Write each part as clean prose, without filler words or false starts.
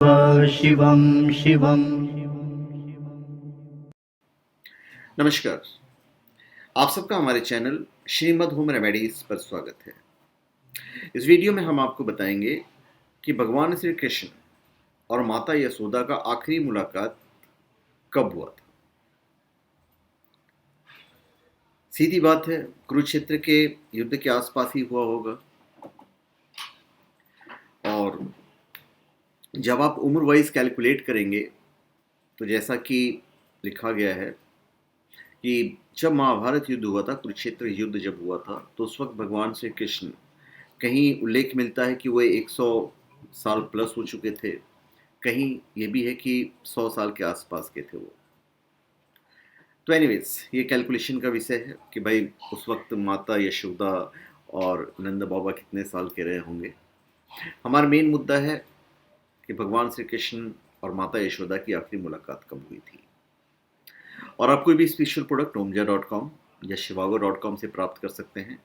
शिवं शिवम्। नमस्कार, आप सबका हमारे चैनल श्रीमद् होम रेमेडीज पर स्वागत है। इस वीडियो में हम आपको बताएंगे कि भगवान श्री कृष्ण और माता यशोदा का आखिरी मुलाकात कब हुआ था। सीधी बात है, कुरुक्षेत्र के युद्ध के आसपास ही हुआ होगा। और जब आप उम्र वाइज कैलकुलेट करेंगे तो जैसा कि लिखा गया है कि जब महाभारत युद्ध हुआ था, कुरुक्षेत्र युद्ध जब हुआ था, तो उस वक्त भगवान श्री कृष्ण, कहीं उल्लेख मिलता है कि वो 100 साल प्लस हो चुके थे, कहीं ये भी है कि 100 साल के आसपास के थे वो। तो एनीवेज, ये कैलकुलेशन का विषय है कि भाई उस वक्त माता यशोदा और नंद बाबा कितने साल के रहे होंगे। हमारा मेन मुद्दा है कि भगवान श्री कृष्ण और माता यशोदा की आखिरी मुलाकात कब हुई थी। और आप कोई भी स्पेशल प्रोडक्ट omja.com या shivago.com से प्राप्त कर सकते हैं,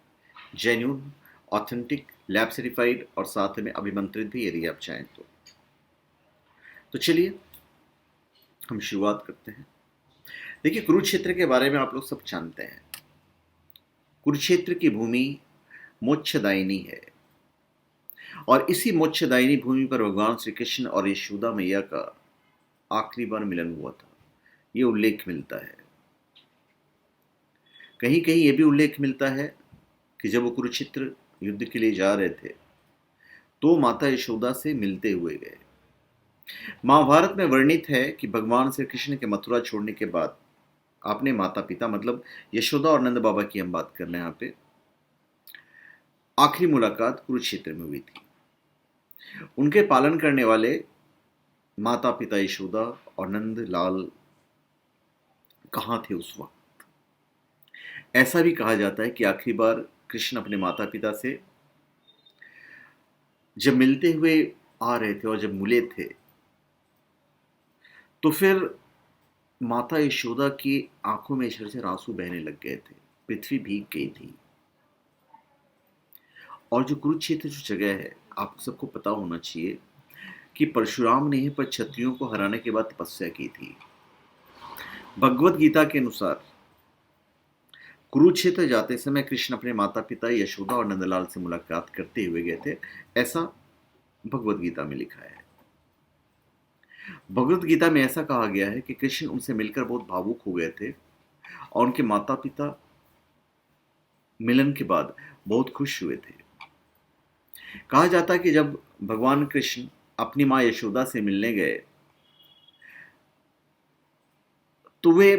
जेन्यून, ऑथेंटिक, लैब सर्टिफाइड और साथ में अभिमंत्रित भी, यदि आप चाहें तो चलिए हम शुरुआत करते हैं। देखिए, कुरुक्षेत्र के बारे में आप लोग सब जानते हैं। कुरुक्षेत्र की भूमि मोक्षदायिनी है और इसी मोक्षदायिनी भूमि पर भगवान श्री कृष्ण और यशोदा मैया का आखिरी बार मिलन हुआ था, ये उल्लेख मिलता है। कहीं कहीं ये भी उल्लेख मिलता है कि जब वो कुरुक्षेत्र युद्ध के लिए जा रहे थे तो माता यशोदा से मिलते हुए गए। महाभारत में वर्णित है कि भगवान श्री कृष्ण के मथुरा छोड़ने के बाद आपने माता पिता, मतलब यशोदा और नंद बाबा की हम बात कर रहे हैं यहाँ पे, आखिरी मुलाकात कुरुक्षेत्र में हुई थी। उनके पालन करने वाले माता पिता यशोदा और नंद लाल कहाँ थे उस वक्त। ऐसा भी कहा जाता है कि आखिरी बार कृष्ण अपने माता पिता से जब मिलते हुए आ रहे थे और जब मिले थे तो फिर माता यशोदा की आंखों में झरझर आंसू बहने लग गए थे, पृथ्वी भीग गई थी। और जो कुरुक्षेत्र जो जगह है, आप सबको पता होना चाहिए कि परशुराम ने यहीं पर क्षत्रियों को हराने के बाद तपस्या की थी। भगवत गीता के अनुसार कुरुक्षेत्र जाते समय कृष्ण अपने माता पिता यशोदा और नंदलाल से मुलाकात करते हुए गए थे, ऐसा भगवत गीता में लिखा है। भगवत गीता में ऐसा कहा गया है कि कृष्ण उनसे मिलकर बहुत भावुक हो गए थे और उनके माता पिता मिलन के बाद बहुत खुश हुए थे। कहा जाता है कि जब भगवान कृष्ण अपनी मां यशोदा से मिलने गए तो वे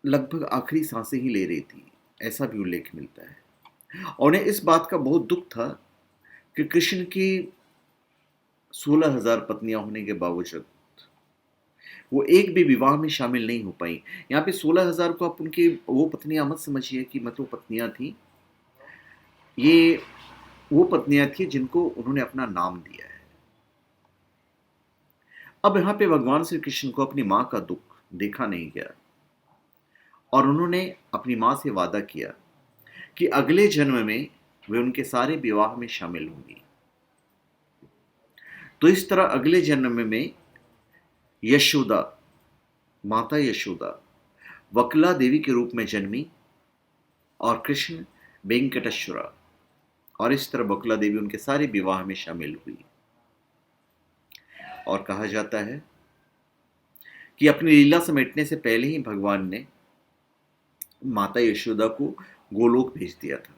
लगभग आखिरी सांसें ही ले रही थी, ऐसा भी उल्लेख मिलता है। और उन्हें इस बात का बहुत दुख था कि कृष्ण की 16,000 पत्नियां होने के बावजूद वो एक भी विवाह में शामिल नहीं हो पाई। यहाँ पे 16,000 को आप उनकी वो पत्नियां मत समझिए कि मतलब पत्नियां थी, ये वो पत्नियां थी जिनको उन्होंने अपना नाम दिया है। अब यहाँ पे भगवान श्री कृष्ण को अपनी मां का दुख देखा नहीं गया और उन्होंने अपनी मां से वादा किया कि अगले जन्म में वे उनके सारे विवाह में शामिल होंगी। तो इस तरह अगले जन्म में यशोदा, माता यशोदा वकला देवी के रूप में जन्मी और कृष्ण वेंकटेश्वरा, और इस तरह बकुला देवी उनके सारे विवाह में शामिल हुई। और कहा जाता है कि अपनी लीला समेटने से पहले ही भगवान ने माता यशोदा को गोलोक भेज दिया था।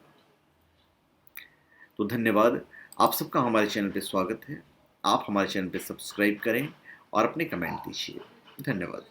तो धन्यवाद, आप सबका हमारे चैनल पे स्वागत है। आप हमारे चैनल पे सब्सक्राइब करें और अपने कमेंट दीजिए। धन्यवाद।